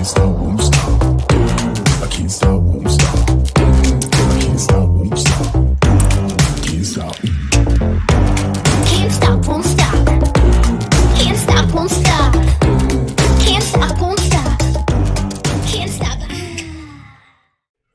stop, won't stop. I can't stop, won't stop. I can't stop, won't stop. Can't stop. Can't stop, won't stop. Can't stop, won't stop. Can't stop, won't stop. Can't stop.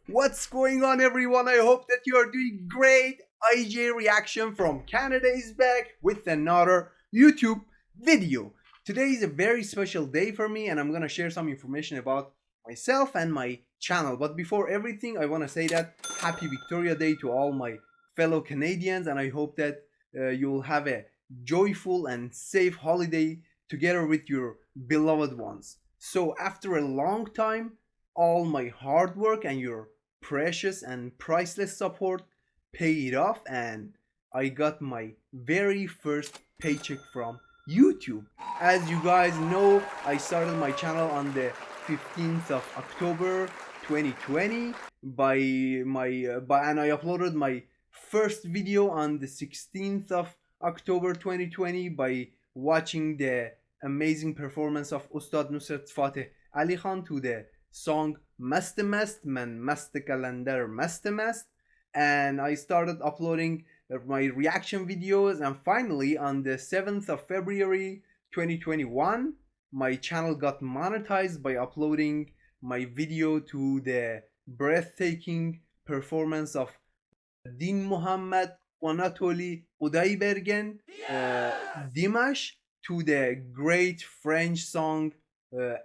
What's going on, everyone? I hope that you are doing great. IJayReaction from Canada is back with another YouTube video. Today is a very special day for me and I'm gonna share some information about myself and my channel. But before everything, I want to say that Happy Victoria Day to all my fellow Canadians, and I hope that you'll have a joyful and safe holiday together with your beloved ones. So after a long time, all my hard work and your precious and priceless support paid off, and I got my very first paycheck from YouTube. As you guys know, I started my channel on the 15th of October 2020 and I uploaded my first video on the 16th of October 2020 by watching the amazing performance of Ustad Nusrat Fateh Ali Khan to the song Mast Mast Man Mast Kalender Mast Mast, and I started uploading my reaction videos, and finally on the 7th of February 2021 my channel got monetized by uploading my video to the breathtaking performance of Din Muhammad Anatoly Udaybergen Dimash to the great French song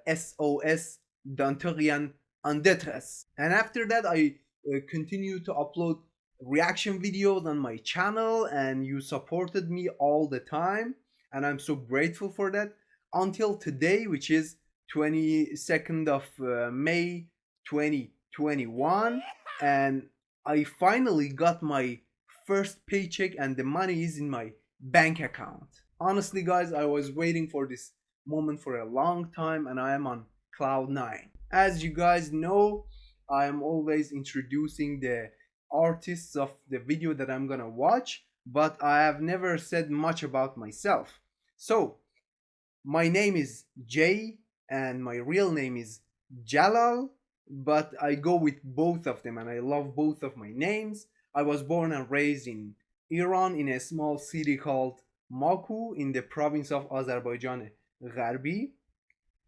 SOS d'Anterian en détresse. And after that I continued to upload reaction videos on my channel, and you supported me all the time and I'm so grateful for that until today, which is 22nd of May 2021, and I finally got my first paycheck and the money is in my bank account. Honestly guys, I was waiting for this moment for a long time and I am on cloud 9. As you guys know, I am always introducing the artists of the video that I'm gonna watch, but I have never said much about myself. So my name is Jay and my real name is Jalal, but I go with both of them and I love both of my names. I was born and raised in Iran in a small city called Maku in the province of Azerbaijan Gharbi.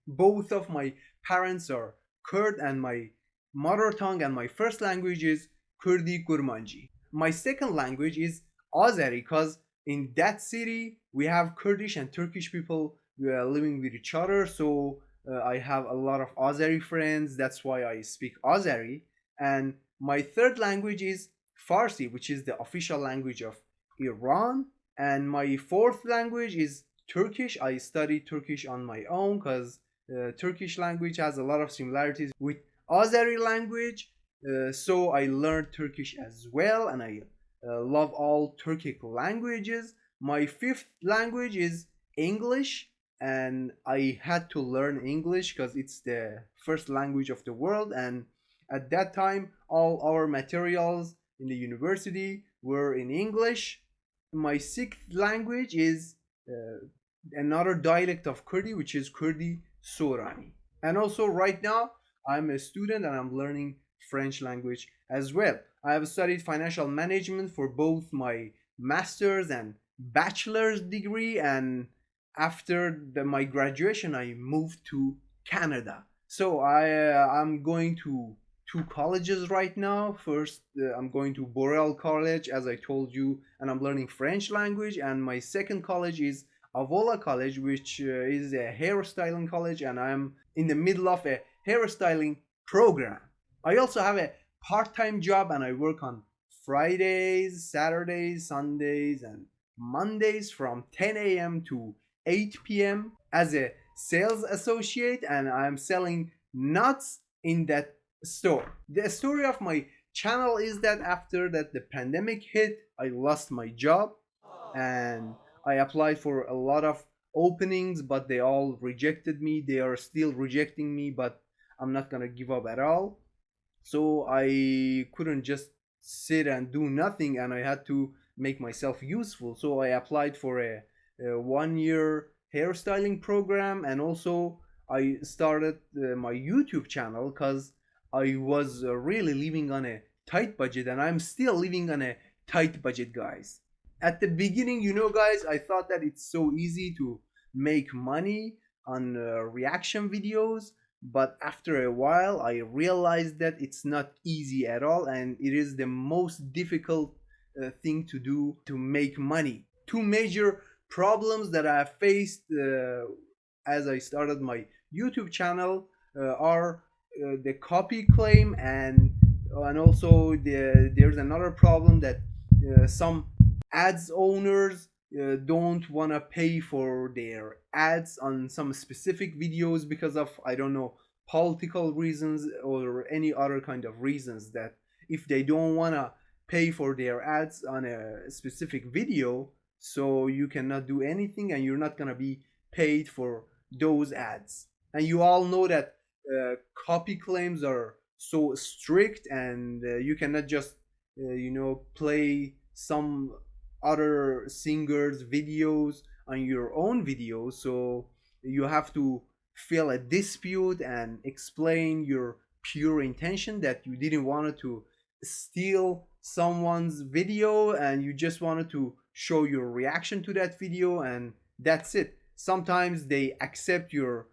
Both of my parents are Kurd and my mother tongue and my first language is Kurdi Kurmanji. My second language is Azeri because in that city we have Kurdish and Turkish people living with each other, so I have a lot of Azeri friends. That's why I speak Azeri. And my third language is Farsi, which is the official language of Iran. And my fourth language is Turkish. I studied Turkish on my own because Turkish language has a lot of similarities with Azeri language, so I learned Turkish as well, and I love all Turkic languages. My fifth language is English, and I had to learn English because it's the first language of the world, and at that time all our materials in the university were in English. My sixth language is another dialect of Kurdi, which is Kurdi Sorani. And also right now I'm a student and I'm learning French language as well. I have studied financial management for both my master's and bachelor's degree, and after my graduation I moved to Canada. So I'm going to two colleges right now. First I'm going to BROWWW College, as I told you, and I'm learning French language, and my second college is Avola College, which is a hairstyling college, and I'm in the middle of a hairstyling program. I also have a part-time job and I work on Fridays, Saturdays, Sundays and Mondays from 10 a.m. to 8 p.m. as a sales associate, and I'm selling nuts in that store. The story of my channel is that after that the pandemic hit, I lost my job and I applied for a lot of openings, but they all rejected me. They are still rejecting me, but I'm not gonna give up at all. So I couldn't just sit and do nothing, and I had to make myself useful. So I applied for a 1-year hairstyling program, and also I started my YouTube channel because I was really living on a tight budget, and I'm still living on a tight budget, guys. At the beginning, guys, I thought that it's so easy to make money on reaction videos, but after a while, I realized that it's not easy at all, and it is the most difficult thing to do to make money. Two major problems that I faced as I started my YouTube channel are the copy claim, and also there's another problem that some ads owners don't want to pay for their ads on some specific videos because of, I don't know, political reasons or any other kind of reasons, that if they don't want to pay for their ads on a specific video, so you cannot do anything and you're not going to be paid for those ads. And you all know that copy claims are so strict, and you cannot just play some other singers videos on your own videos. So you have to file a dispute and explain your pure intention, that you didn't want to steal someone's video and you just wanted to show your reaction to that video, and that's it. Sometimes they accept your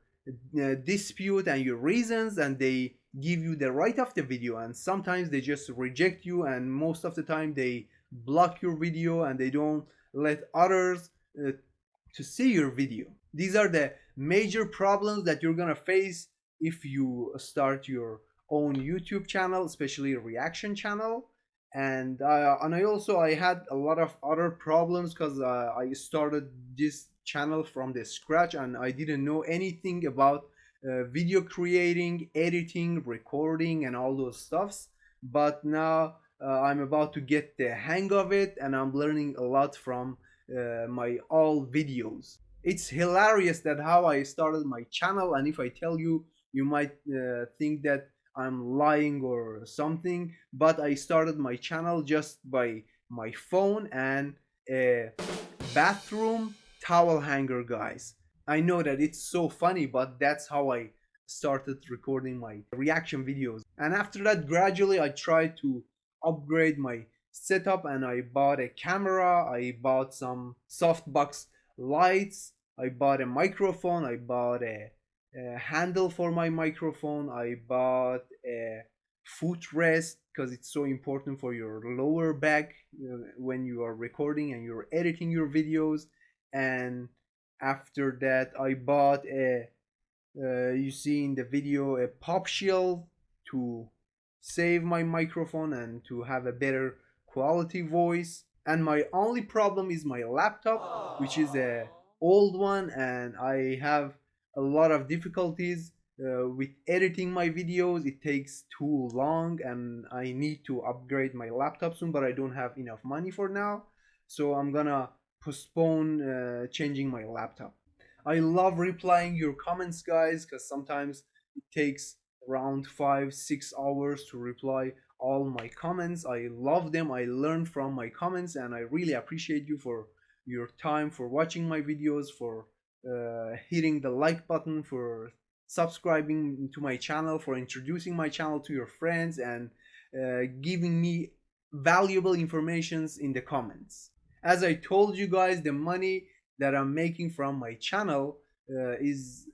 dispute and your reasons, and they give you the right of the video, and sometimes they just reject you, and most of the time they block your video and they don't let others to see your video. These are the major problems that you're gonna face if you start your own YouTube channel, especially a reaction channel. And I had a lot of other problems because I started this channel from the scratch and I didn't know anything about video creating, editing, recording, and all those stuffs. But now I'm about to get the hang of it, and I'm learning a lot from my all videos. It's hilarious that how I started my channel, and if I tell you, you might think that I'm lying or something, but I started my channel just by my phone and a bathroom towel hanger, guys. I know that it's so funny, but that's how I started recording my reaction videos. And after that, gradually I tried to upgrade my setup, and I bought a camera, I bought some softbox lights, I bought a microphone, I bought a handle for my microphone, I bought a footrest because it's so important for your lower back when you are recording and you're editing your videos. And after that, I bought a you see in the video, a pop shield to save my microphone and to have a better quality voice. And my only problem is my laptop, which is a old one, and I have a lot of difficulties with editing my videos. It takes too long and I need to upgrade my laptop soon, but I don't have enough money for now, so I'm gonna postpone changing my laptop. I love replying your comments, guys, because sometimes it takes around 5-6 hours to reply all my comments. I love them, I learn from my comments, and I really appreciate you for your time, for watching my videos, for hitting the like button, for subscribing to my channel, for introducing my channel to your friends, and giving me valuable informations in the comments. As I told you guys, the money that I'm making from my channel is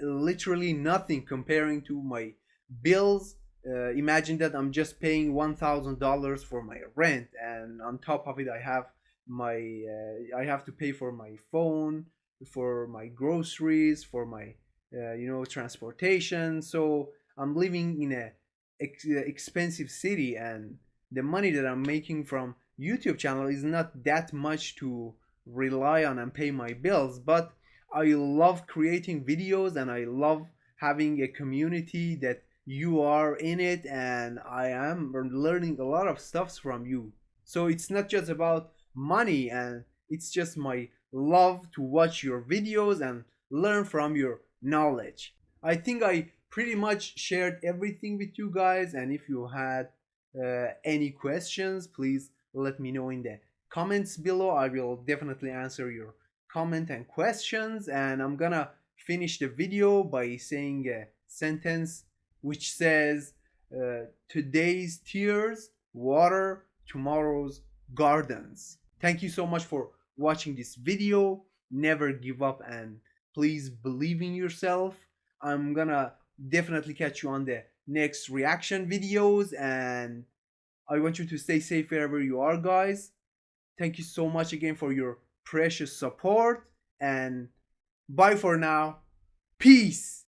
literally nothing comparing to my bills. Imagine that I'm just paying $1,000 for my rent, and on top of it I have I have to pay for my phone, for my groceries, for my transportation. So I'm living in a expensive city, and the money that I'm making from YouTube channel is not that much to rely on and pay my bills. But I love creating videos, and I love having a community that you are in it, and I am learning a lot of stuff from you. So it's not just about money, and it's just my love to watch your videos and learn from your knowledge. I think I pretty much shared everything with you guys, and if you had any questions, please let me know in the comments below. I will definitely answer your comment and questions, and I'm gonna finish the video by saying a sentence which says, today's tears water tomorrow's gardens. Thank you so much for watching this video. Never give up and please believe in yourself. I'm gonna definitely catch you on the next reaction videos, and I want you to stay safe wherever you are, guys. Thank you so much again for your precious support, and bye for now. Peace.